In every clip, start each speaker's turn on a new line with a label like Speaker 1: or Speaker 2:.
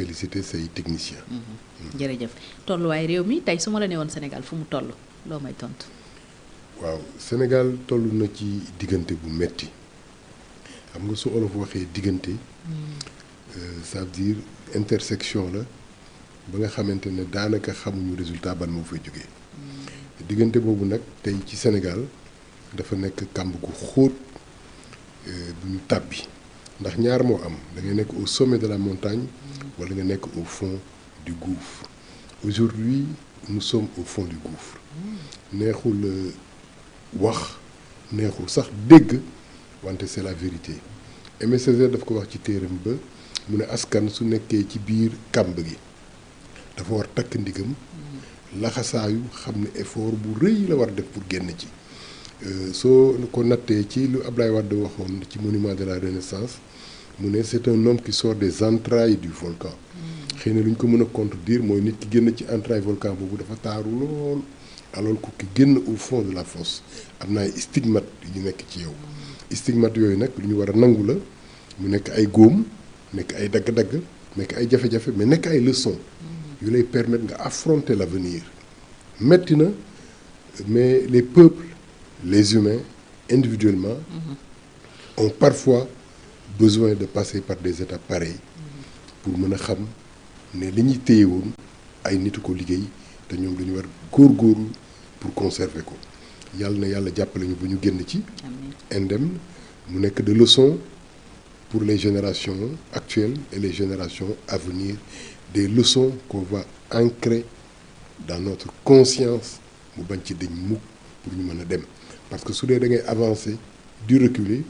Speaker 1: féliciter say techniciens.
Speaker 2: jërëjëf tolluwaay réew mi tey su ma la nee woon Sénégal fu mu toll loo may tontu.
Speaker 1: waaw Sénégal toll na ci diggante bu metti xam nga su olof waxee diggante ça veut dire intersection la ba nga xamante ne daanaka xamuñu résultat ban moo fay jógee diggante boobu nag tey ci Sénégal dafa nekk kàmb gu xóot bu ñu tàbbi ndax ñaar moo am da ngay nekk au sommet de la montagne wala nga nekk au fond du gouffre aujourd'hui nous sommes au fond du gouffre neexul wax neexul sax dégg wante c'est la vérité Aimé Césaire daf ko wax ci téeram ba mu ne askan su nekkee ci biir kàmb gi dafa war takk ndigam laxasaayu xam ne effort bu rëy la war def pour génn ci soo ko nattee ci lu Ablaye Wade waxoon ci monument de la Renaissance mu ne c'est un homme qui sort des entrailles du volcan xëy na lu ñu ko mën a contredire mooy nit ki génn ci entrailles volcan boobu dafa taaru lool alors que ki génn au fond de la fosse am na ay stigmates yu nekk ci yow stigmates yooyu nag lu ñu war a nangu la mu nekk ay góom nekk ay dagg-dagg nekk ay jafe-jafe mais nekk ay leçons yu lay permettre nga affronter l'avenir metti na mais les peuples les humains individuellement ont parfois besoin de passer par des étapes pareilles pour mën a xam ne li ñuy téye woon ay nitu ko liggéey te ñoom dañu war góorgóorlu pour conserver ko yàlla na yàlla jàppale ñu ba ñu génn ci indemne mu nekk de leçon pour les générations actuelles et les générations à venir des leçons qu'on va ancrer dans notre conscience mu bañ ci dañ mukk pour ñu mën a dem parce que su dee da ngay avancer di reculer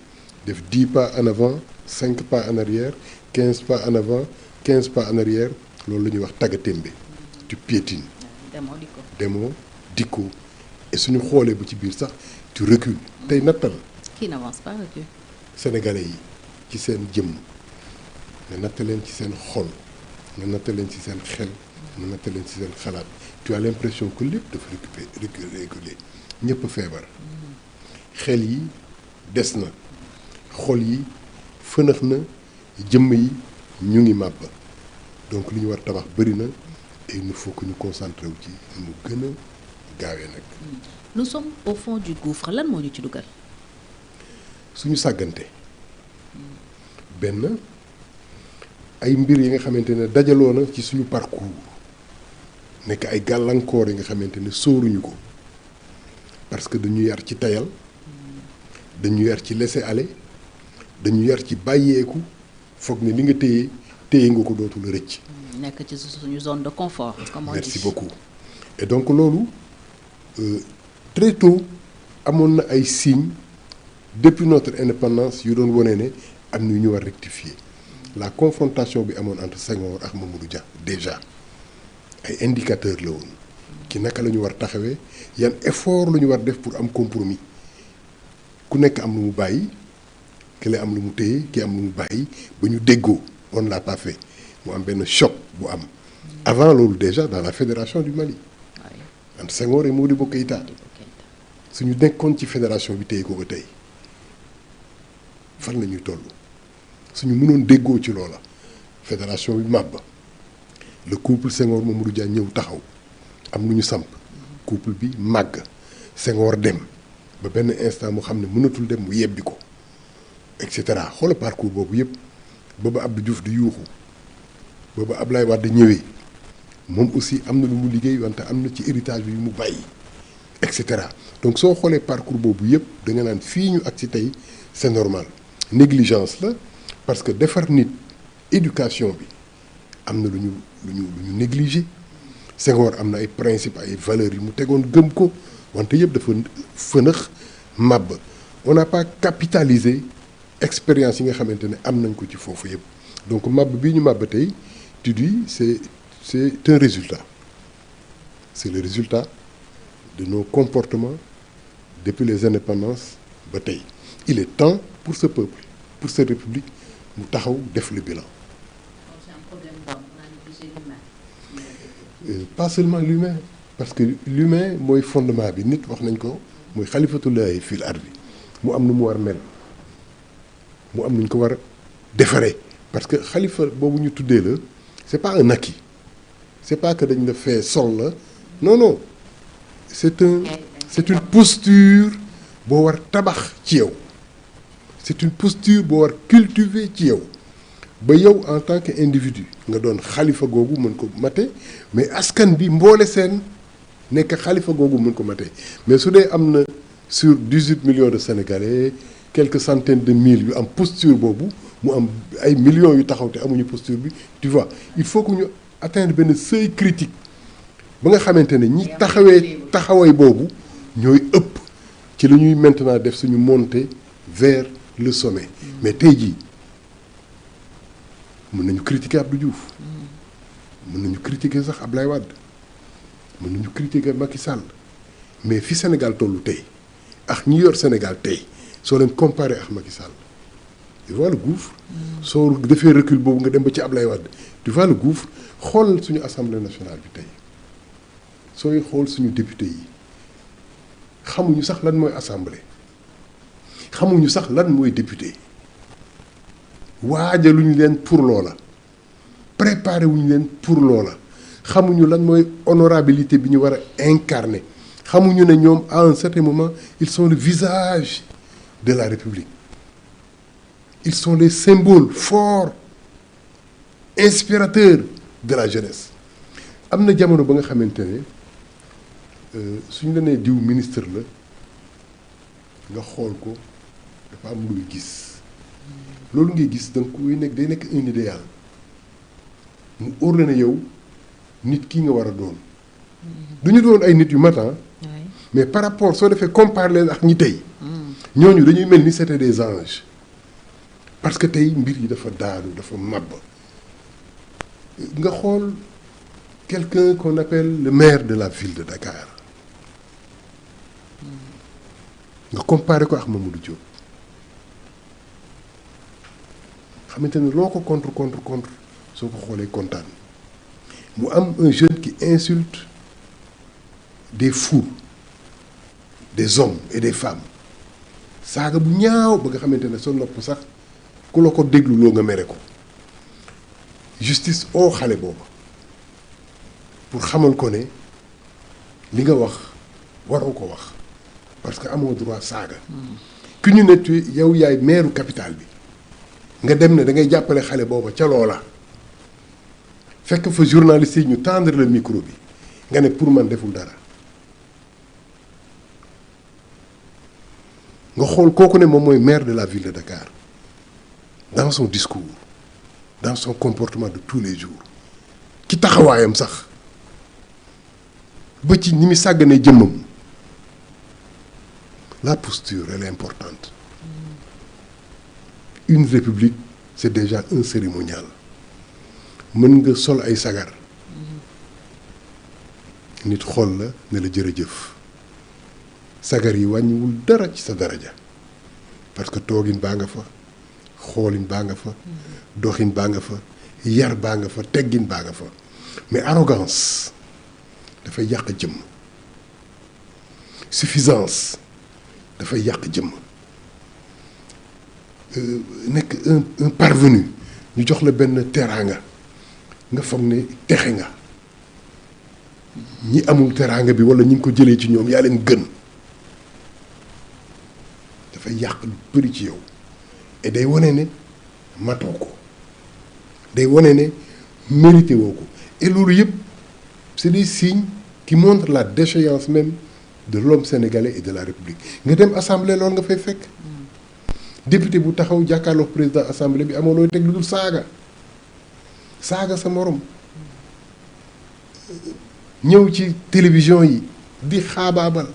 Speaker 1: def 10 pas en avant 5 pas en arrière 15 pas en avant 15 pas en arrière loolu la ñuy wax taggatémbe tu piétines demoo dikko et suñu xoolee ba ci biir sax tu recules tey nattal
Speaker 2: qui n'avance pas recule.
Speaker 1: sénégalais yi ci seen jëmm nga natta leen ci seen xol nga natta leen ci seen xel nga natta leen ci seen xalaat tu as l'impression que lépp dafa reculer ñëpp feebar xel yi des na xol yi fënax na jëmm yi ñu ngi màbb donc li ñu war tabax bëri na et il nous faut que ñu concentré wu ci mu gën a gaawee nag.
Speaker 2: nous sommes au fond du gouffre lan moo ñu ci dugal.
Speaker 1: suñu sàggante benn ay mbir yi nga xamante ne dajaloo na ci suñu parcours nekk ay gàllankoor yi nga xamante ne sóoruñu ko parce que dañu yar ci tayal dañu yar ci laisser aller dañu yar ci bàyyeeku foog ne li nga téye nga ko dootul rëcc.
Speaker 2: nekk ci suñu zone de confort. comme on dit.
Speaker 1: Merci beaucoup et donc loolu très tôt amoon na ay signes depuis notre indépendance yu doon wone ne am na yu ñu war rectifier la confrontation bi amoon entre Senghor ak Mamadou Dia déjà ay indicateurs la woon ki naka la ñu war taxawee yan effort la ñu war def pour am compromis ku nekk am lu mu bàyyi kële am lu mu téye ki am lu mu bàyyi ba ñu déggoo on l'a pas fait mu am benn choc bu am avant loolu déjà dans la fédération du Mali entre Senghor et Modibo Keïta suñu nekkoon ci fédération bi téye ko ba tey fan la ñuy toll suñu mënoon déggoo ci loola fédération bi màbb le couple Senghor Mamadou Dia ñëw taxaw am lu ñu samp couple bi màgg Senghor dem ba benn instant mu xam ne mënatul dem mu yebbi ko et cetera xoola parcours boobu yëpp booba Abdou Diouf di yuuxu booba Ablaye Wade ñëwee moom aussi am na lu mu liggéey wante am na ci héritage bi yu mu bàyyi et cetera donc soo xoolee parcours boobu yëpp da nga naan fii ñu ak ci tey c'est normal négligence la parce que defar nit éducation bi am na lu ñu négligé Senghor am na ay principes ay valeurs yu mu tegoon gëm ko wante yëpp dafa fënax màbb on n'a pas capitalisé expérience yi nga xamante ne am nañ ko ci foofu yëpp donc màbb bii ñu màbb tey tu dis c'est un résultat c'est le résultat de nos comportements depuis les indépendances ba tey il est temps pour ce peuple pour cette république mu taxaw def le bilan. Pas seulement l'humain parce que l'humain mooy fondement bi nit wax nañ ko mooy xalifatullahi fil ardi mu am nu mu war mel mu am nu ñu ko war a defaree parce que xalifa boobu ñu tuddee la c'est pas un acquis c'est pas que dañ la fee sol la non non c'est une posture boo war tabax ci yow c'est une posture boo war cultiver ci yow ba yow en tant que individu nga doon xalifa googu mën ko mate mais askan bi mboole seen nekk xalifa googu mën ko mate mais su dee am na sur 18 millions de Sénégalais quelques centaines de mille yu am posture boobu mu am ay millions yu taxaw te amuñu posture bi tu vois il faut que ñu atteindre benn seuil critique ba nga xamante ne ñi taxaway boobu ñooy ëpp ci la ñuy maintenant def suñu montée vers le sommet mais tey jii mën nañu critiquer Abdou Diouf mën nañu critiquer sax Ablaye Wade mën nañu critiquer Macky Sall mais fi Sénégal tollu tey ak ñi yor Sénégal tey soo leen comparé ak Macky Sall tu vois le gouffre soo defee recul boobu nga dem ba ci Ablaye Wade tu vois le gouffre xool suñu assemblée nationale bi tey sooy xool suñu député yi xamuñu sax lan mooy assemblée xamuñu sax lan mooy député waajaluñu leen pour loola préparé wuñu leen pour loola xamuñu lan mooy honorabilité bi ñu war a incarner xamuñu ne ñoom à un certain moment ils sont le visage de la République ils sont les symboles forts inspirateurs de la jeunesse am na jamono ba nga xamante ne suñu la nee diw ministre la nga xool ko dafa am luy gis loolu ngay gis donc kuy nekk day nekk un idéal mu óor la ne yow nit ki nga war a doon du ñu doon ay nit yu matan mais par rapport soo defee comparer leen ak ñi tey ñooñu dañuy mel ni c'était des anges parce que tey mbir yi dafa daanu dafa màbb nga xool quelqu'un qu'on appelle le maire de la ville de Dakar nga comparer ko ak Mamadou Diop xamante ne loo ko contre soo ko xoolee kontaan mu am un jeune qui insulte des foules des hommes et des femmes saaga bu ñaaw ba nga xamante ne sa nopp sax ku la ko déglu loo nga mere ko justice oo xale booba pour xamal ko ne li nga wax waroo ko wax parce que amoo droit saaga ki ñu ne yow yaay maire capitale bi nga dem ne da ngay jàppale xale booba ca loola fekk fa journaliste yi ñu tendre le micro bi nga ne pour man deful dara nga xool kooku ne moom mooy maire de la ville de Dakar dans son discours dans son comportement de tous les jours ci taxawaayam sax ba ci ni mu sàgganee jëmmam la posture elle est importante une république c'est déjà un cérémonial mën nga sol ay sagar nit xool la ne la jërëjëf sagar yi wàññiwul dara ci sa daraja parce que toogin baa nga fa xoolin baa nga fa doxin baa nga fa yar baa nga fa teggin baa nga fa mais arrogance dafay yàq jëmm suffisance dafay yàq jëmm nekk un parvenu ñu jox la benn teraanga nga foog ne texe nga ñi amul teraanga bi wala ñi ngi ko jëlee ci ñoom yaa leen gën dafay yàq lu bëri ci yow et day wane ne matoo ko day wane ne mérité woo ko et loolu yëpp c'est des signes qui montrent la déchéance même de l'homme sénégalais et de la République nga dem assemblée loolu nga fay fekk député bu taxaw jàkkaarloo président assemblée bi amoo looy teg lu dul saaga sa morom ñëw ci télévision yi di xaabaabal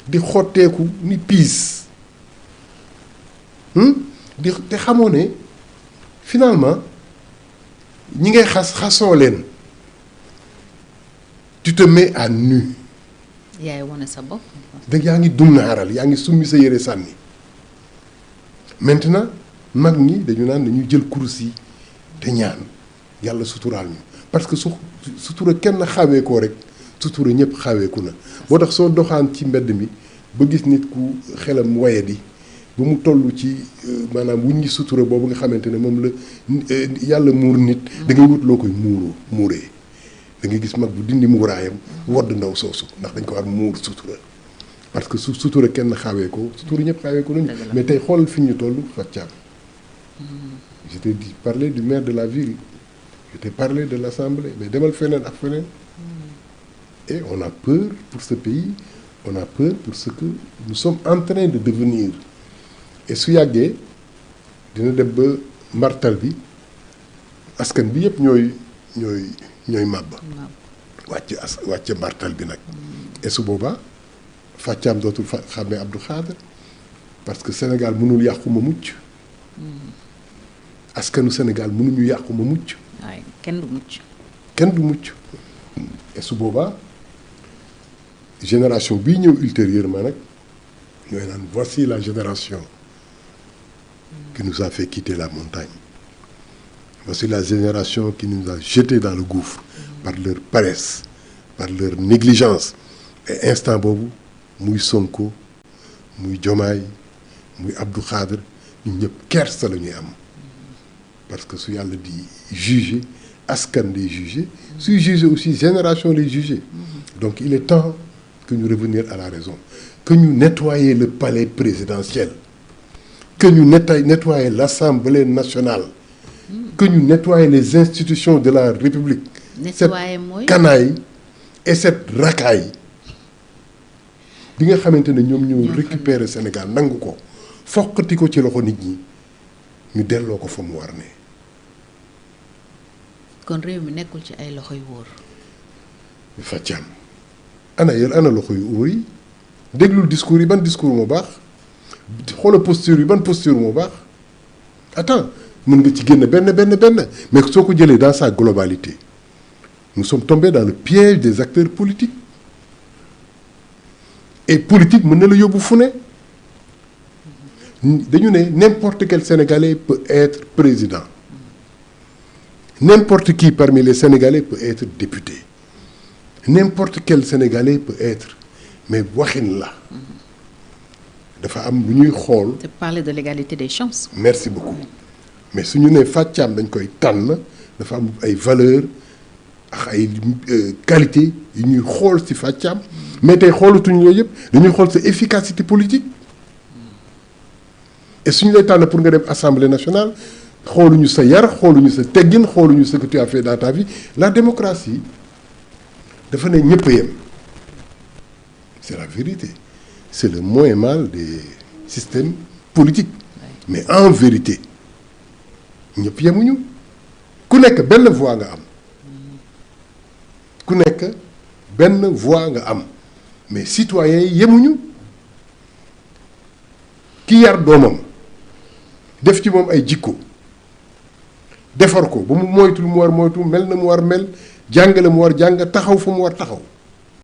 Speaker 1: di xotteeku ni piis te xamoo ne finalement ñi ngay xasoo leen tu te mets à nu.
Speaker 2: yaay wane sa bopp.
Speaker 1: dëgg yaa ngi dunnaaral yaa ngi summi sa yére sànni maintenant mag ñi dañu naan dañuy jël kurus yi te ñaan yàlla suturaal ñu parce que sutura kenn xawee koo rek sutura ñëpp xaweeku na moo tax soo doxaan ci mbedd mi ba gis nit ku xelam waye di ba mu toll ci maanaam wuññi sutura boobu nga xamante ne moom la yàlla muur nit. da ngay wut loo koy muuree da ngay gis mag bu dindi muuraayam wodd ndaw soosu ndax dañ ko war muur sutura parce que su sutura kenn xawee ko sutura ñëpp xawee ko nañu. mais tey xoolal fi ñu toll Fathiam. je t'ai dit parler du maire de la ville je t'ai parlé de l'Assemblée mais demal feneen ak feneen. Et on a peur pour ce pays, on a peur pour ce que nous sommes en train de devenir. Et su yàggee dina dem ba martal bi askan bi yëpp ñooy màbb. wàcc martal bi nag. et su boobaa Fathiam dootul xàmmee Abdou Khadre parce que Sénégal mënul yàqu ma mucc. askanu Sénégal mënuñu yàqu ma mucc.
Speaker 2: waaye kenn du mucc.
Speaker 1: kenn du mucc. et su boobaa génération bii ñëw ultérieurement nag ñooy naan voici la génération qui nous a fait quitter la montagne. Voici la génération qui nous a jetés dans le gouffre par leur paresse, par leur négligence. Et instant boobu muy Sonko muy Diomaye muy Abdou Khadre ñun ñëpp kersa la ñuy am parce que su yàlla di juger askan lay juger suy juger aussi génération lay juger. Donc il est temps que ñu revenir à la raison que ñu nettoyer le palais présidentiel que ñu nettoyer l'Assemblée nationale que ñu nettoyer les institutions de la République.
Speaker 2: nettoyer mooy
Speaker 1: cette canaille et cette racaille bi nga xamante ne ñoom ñoo récupérer Sénégal nangu ko foqati ko ci loxo nit ñi ñu delloo ko fa mu war ne.
Speaker 2: kon réew mi nekkul ci ay loxo yu wóor.
Speaker 1: Fathiam ana loxo yu wóor yi déglul discours yi ban discours moo baax xoola posture yi ban posture moo baax attends mën nga ci génn benn mais soo ko jëlee dans sa globalité nous sommes tombés dans le piège des acteurs politiques et politique mën na la yóbbu fu ne dañu ne n'importe quel Sénégalais peut être président n'importe qui parmi les Sénégalais peut être député n'importe quel Sénégalais peut être mais waxin la dafa am lu ñuy xool.
Speaker 2: te parler de l'égalité des chances.
Speaker 1: merci beaucoup mais su ñu nee Fathiam dañ koy tànn dafa am ay valeurs ak ay qualité yu ñuy xool ci Fathiam mais tey xoolatuñu yooyu yëpp dañuy xool sa efficacité politique et suñu lay tànn pour nga dem assemblée nationale xooluñu sa yar xooluñu sa teggin xooluñu ce que tu as fait dans ta vie. La démocratie dafa ne ñëpp a yem c'est la vérité c'est le moins mal des systèmes politiques mais en vérité ñëpp yemuñu ku nekk benn voix nga am ku nekk benn voix nga am mais citoyens yi yemuñu ki yar doomam def ci moom ay jikko defar ko ba mu moytu lu mu war moytu mel na mu war mel jàng la mu war jàng taxaw fa mu war taxaw